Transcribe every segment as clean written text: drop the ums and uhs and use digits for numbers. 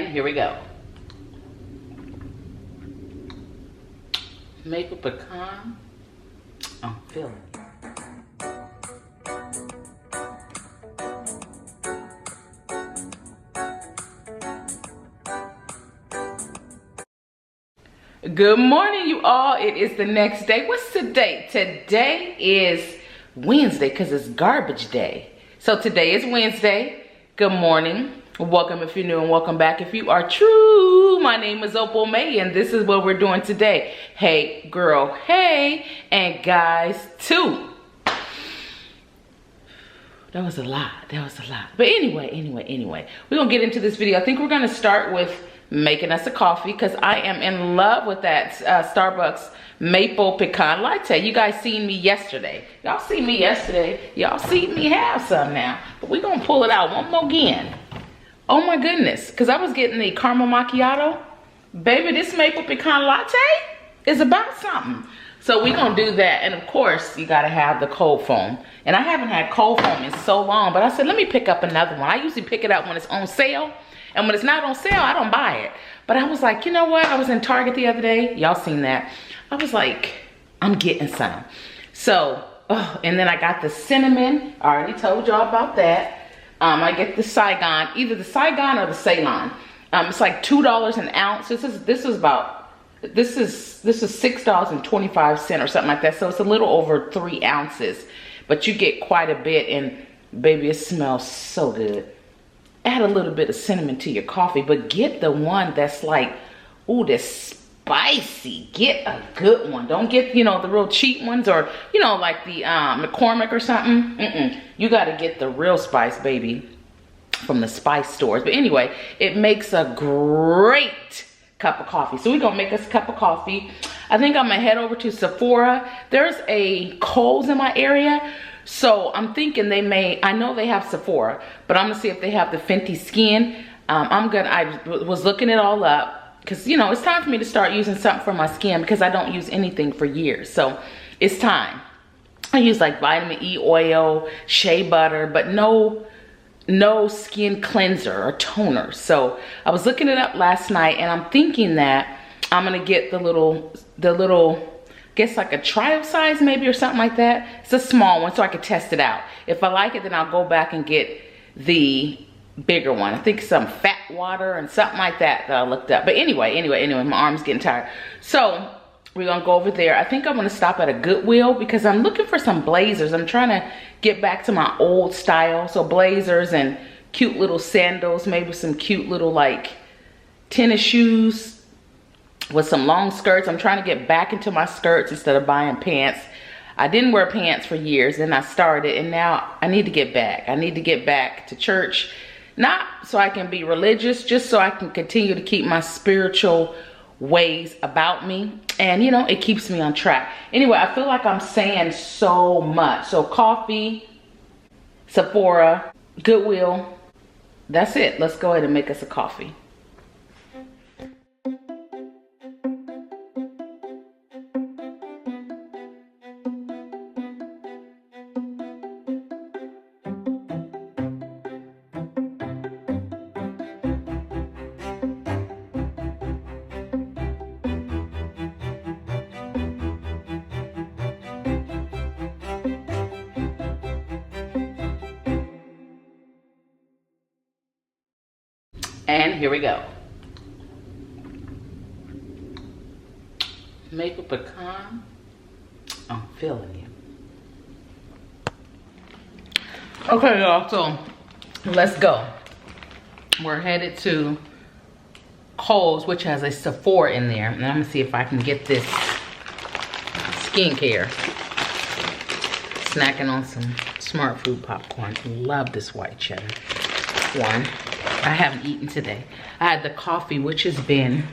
And here we go. Maple pecan. I'm feeling it. Good morning, you all. It is the next day. What's today? Today is Wednesday because it's garbage day. So today is Wednesday. Good morning. Welcome if you're new and welcome back if you are true. My name is Opal May and this is what we're doing today. Hey girl, hey, and guys too. That was a lot. But anyway, we're gonna get into this video. I think we're gonna start with making us a coffee because I am in love with that Starbucks maple pecan latte. You guys seen me yesterday. Y'all seen me yesterday. Y'all seen me have some now. But we're gonna pull it out one more again. Oh my goodness, because I was getting the caramel macchiato. Baby, this maple pecan latte is about something. So we're gonna do that. And of course, you gotta have the cold foam. And I haven't had cold foam in so long, but I said, let me pick up another one. I usually pick it up when it's on sale. And when it's not on sale, I don't buy it. But I was like, you know what? I was in Target the other day. Y'all seen that. I was like, I'm getting some. So, and then I got the cinnamon. I already told y'all about that. I get the Saigon, either the Saigon or the Ceylon. It's like $2 an ounce. This is $6.25 or something like that. So it's a little over 3 ounces, but you get quite a bit, and baby, it smells so good. Add a little bit of cinnamon to your coffee, but get the one that's like, ooh, that's spicy. Get a good one. Don't get, you know, the real cheap ones, or, you know, like the McCormick or something. You got to get the real spice, baby, from the spice stores. But anyway, it makes a great cup of coffee. So we're gonna make us a cup of coffee. I think I'm gonna head over to Sephora. There's a Kohl's in my area. So I'm thinking I know they have Sephora, but I'm gonna see if they have the Fenty skin. I was looking it all up because, you know, it's time for me to start using something for my skin because I don't use anything for years. So it's time. I use like vitamin E oil, shea butter, but no skin cleanser or toner. So I was looking it up last night, and I'm thinking that I'm gonna get the little, guess like a trial size maybe or something like that. It's a small one so I can test it out. If I like it, then I'll go back and get the bigger one. I think some fat water and something like that I looked up. But anyway, my arm's getting tired. So we're gonna go over there. I think I'm gonna stop at a Goodwill because I'm looking for some blazers. I'm trying to get back to my old style. So blazers and cute little sandals, maybe some cute little like tennis shoes with some long skirts. I'm trying to get back into my skirts instead of buying pants. I didn't wear pants for years, then I started, and now I need to get back. I need to get back to church, not so I can be religious, just so I can continue to keep my spiritual ways about me, and you know, it keeps me on track. Anyway, I feel like I'm saying so much. So coffee, Sephora, Goodwill, that's it. Let's go ahead and make us a coffee. And here we go. Maple pecan. I'm feeling you. Okay, y'all, so let's go. We're headed to Kohl's, which has a Sephora in there. And I'm gonna see if I can get this skincare. Snacking on some Smart Food popcorn. Love this white cheddar one. I haven't eaten today. I had the coffee, which has been,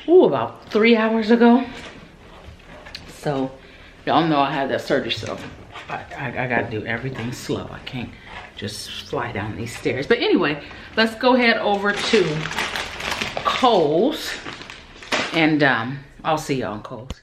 about 3 hours ago. So, y'all know I had that surgery, so I gotta do everything slow. I can't just fly down these stairs. But anyway, let's go head over to Kohl's, and I'll see y'all in Kohl's.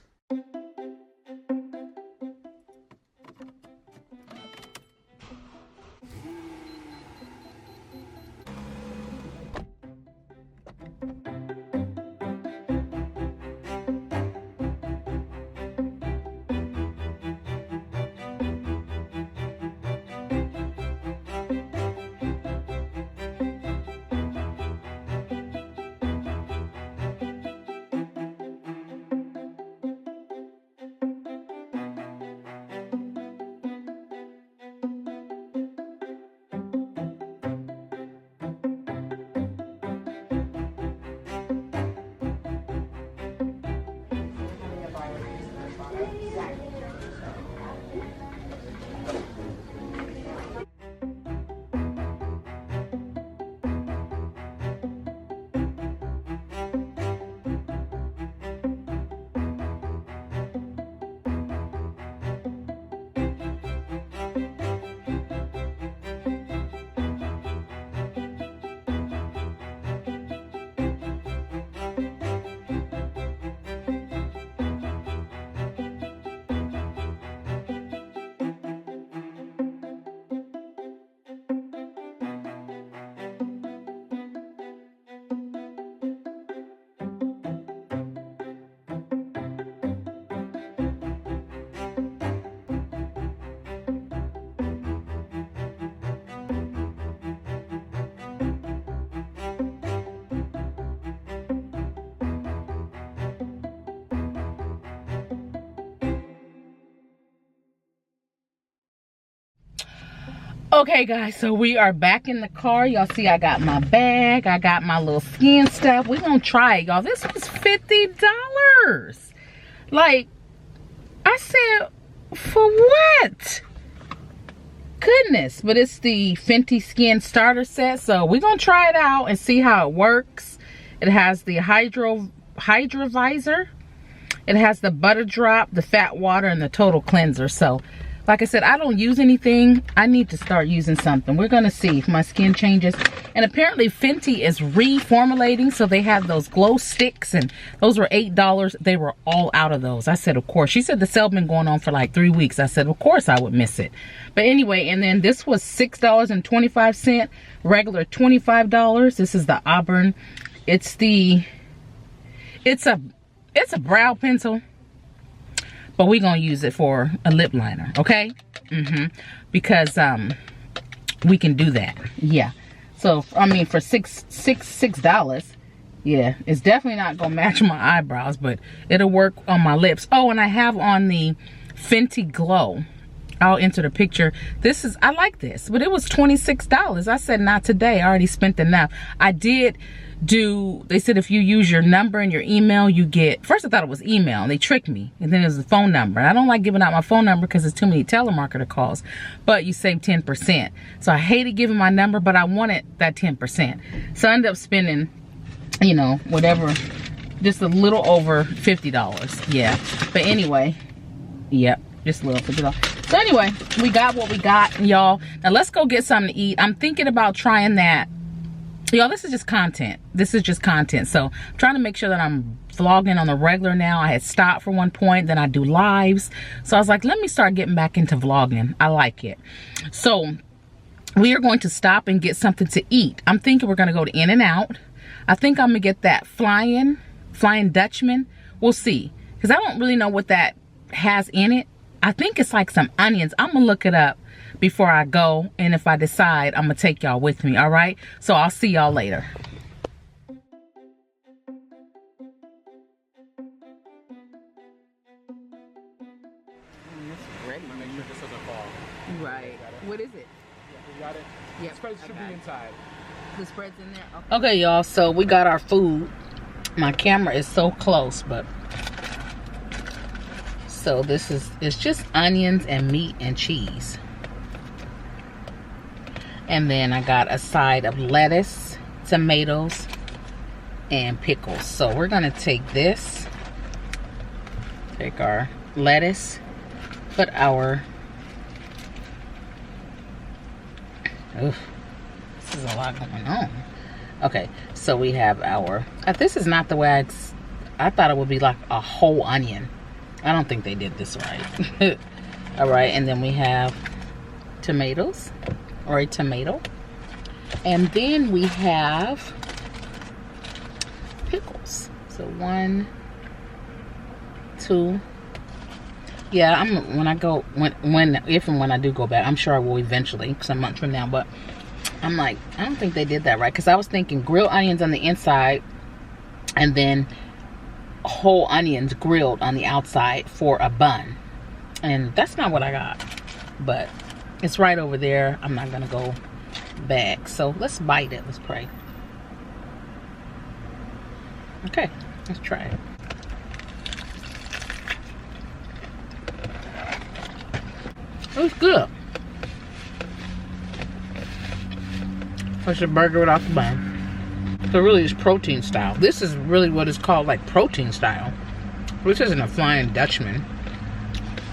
Okay guys, so we are back in the car. Y'all see I got my bag, I got my little skin stuff. We're gonna try it, y'all. This was $50. Like, I said, for what? Goodness, but it's the Fenty skin starter set, so we're gonna try it out and see how it works. It has the hydrovisor, it has the butter drop, the fat water, and the total cleanser. So like I said, I don't use anything. I need to start using something. We're gonna see if my skin changes. And apparently Fenty is reformulating, so they have those glow sticks, and those were $8. They were all out of those. I said, of course. She said the sale been going on for like 3 weeks. I said, of course I would miss it. But anyway, and then this was $6.25, regular $25. This is the Auburn. It's a brow pencil, but we're gonna use it for a lip liner, okay? Because we can do that. Yeah. So I mean, for $6, yeah, it's definitely not gonna match my eyebrows, but it'll work on my lips. Oh, and I have on the Fenty Glow. I'll enter the picture. This is, I like this, but it was $26. I said, not today. I already spent enough. I did do, they said if you use your number and your email, you get, first I thought it was email, and they tricked me, and then it was the phone number. And I don't like giving out my phone number because there's too many telemarketer calls, but you save 10%. So I hated giving my number, but I wanted that 10%. So I ended up spending, you know, whatever, just a little over $50. Yeah. But anyway, yep, just a little $50. So anyway, we got what we got, y'all. Now let's go get something to eat. I'm thinking about trying that. Y'all, this is just content. This is just content. So I'm trying to make sure that I'm vlogging on the regular now. I had stopped for one point, then I do lives. So I was like, let me start getting back into vlogging. I like it. So we are going to stop and get something to eat. I'm thinking we're going to go to In-N-Out. I think I'm going to get that Flying Dutchman. We'll see. Because I don't really know what that has in it. I think it's like some onions. I'm going to look it up before I go, and if I decide, I'm gonna take y'all with me. All right, so I'll see y'all later. Ready. Make sure this doesn't fall. Right. What is it? Yeah, you got it. Yeah. The spread should be inside. The spread's in there. Okay, y'all. So we got our food. My camera is so close, but so this is, it's just onions and meat and cheese. And then I got a side of lettuce, tomatoes, and pickles. So we're gonna take this, take our lettuce, put our, oof, this is a lot going on. Okay, so we have our, this is not the way I thought it would be like a whole onion. I don't think they did this right. All right, and then we have tomatoes, or a tomato, and then we have pickles. So 1, 2. Yeah, if and when I do go back, I'm sure I will eventually, some months from now. But I'm like, I don't think they did that right, because I was thinking grilled onions on the inside, and then whole onions grilled on the outside for a bun, and that's not what I got. But it's right over there. I'm not gonna go back. So let's bite it. Let's pray. Okay, let's try it. It's good. It's a burger without the bun. So really it's protein style. This is really what is called like protein style. This isn't a Flying Dutchman.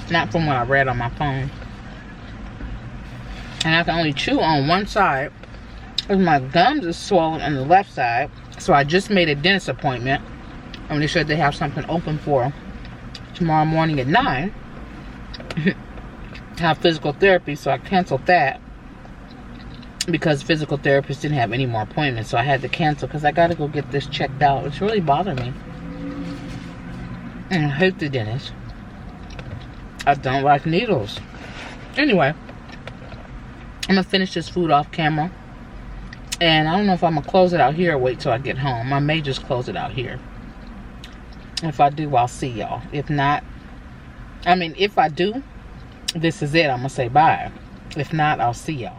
Not from what I read on my phone. And I can only chew on one side because my gums is swollen on the left side. So I just made a dentist appointment, and they said they have something open for tomorrow morning at 9. Have physical therapy, so I canceled that because physical therapist didn't have any more appointments. So I had to cancel because I got to go get this checked out. It's really bothering me. And I hate the dentist. I don't like needles. Anyway, I'm gonna finish this food off camera, and I don't know if I'm gonna close it out here or wait till I get home. I may just close it out here. If I do, I'll see y'all. If not, I mean, if I do, this is it. I'm gonna say bye. If not, I'll see y'all.